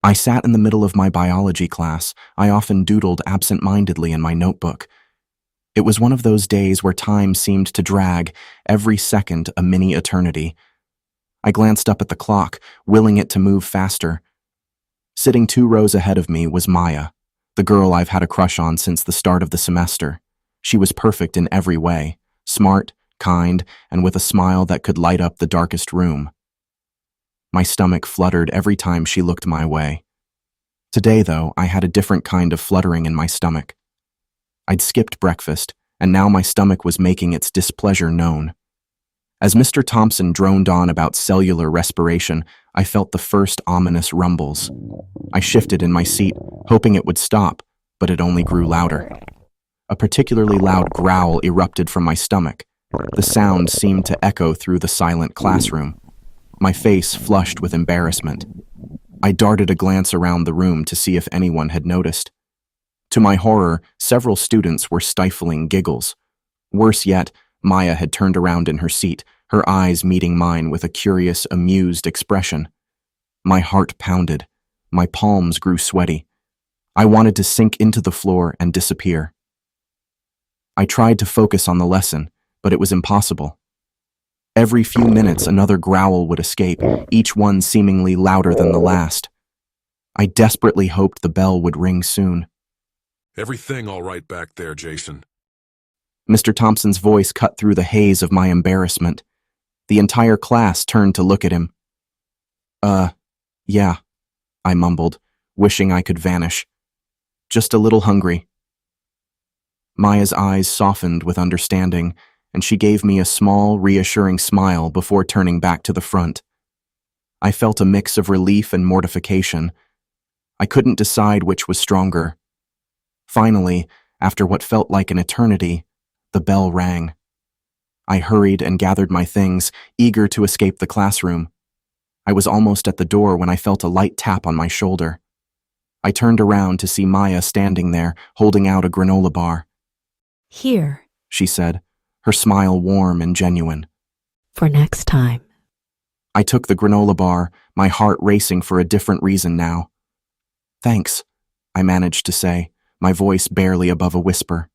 I sat in the middle of my biology class. I often doodled absent-mindedly in my notebook. It was one of those days where time seemed to drag, every second a mini eternity. I glanced up at the clock, willing it to move faster. Sitting 2 rows ahead of me was Maya, the girl I've had a crush on since the start of the semester. She was perfect in every way, smart, kind, and with a smile that could light up the darkest room. My stomach fluttered every time she looked my way. Today, though, I had a different kind of fluttering in my stomach. I'd skipped breakfast, and now my stomach was making its displeasure known. As Mr. Thompson droned on about cellular respiration, I felt the first ominous rumbles. I shifted in my seat, hoping it would stop, but it only grew louder. A particularly loud growl erupted from my stomach. The sound seemed to echo through the silent classroom. My face flushed with embarrassment. I darted a glance around the room to see if anyone had noticed. To my horror, several students were stifling giggles. Worse yet, Maya had turned around in her seat, her eyes meeting mine with a curious, amused expression. My heart pounded. My palms grew sweaty. I wanted to sink into the floor and disappear. I tried to focus on the lesson, but it was impossible. Every few minutes, another growl would escape, each one seemingly louder than the last. I desperately hoped the bell would ring soon. Everything all right back there, Jason? Mr. Thompson's voice cut through the haze of my embarrassment. The entire class turned to look at him. Yeah, I mumbled, wishing I could vanish. Just a little hungry. Maya's eyes softened with understanding, and she gave me a small, reassuring smile before turning back to the front. I felt a mix of relief and mortification. I couldn't decide which was stronger. Finally, after what felt like an eternity, the bell rang. I hurried and gathered my things, eager to escape the classroom. I was almost at the door when I felt a light tap on my shoulder. I turned around to see Maya standing there, holding out a granola bar. Here, she said, her smile warm and genuine. for next time. I took the granola bar, my heart racing for a different reason now. Thanks, I managed to say, my voice barely above a whisper.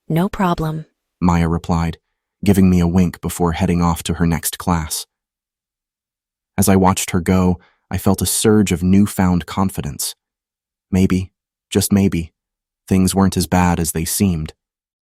No problem. Maya replied, giving me a wink before heading off to her next class. As I watched her go, I felt a surge of newfound confidence. Maybe, just maybe, things weren't as bad as they seemed.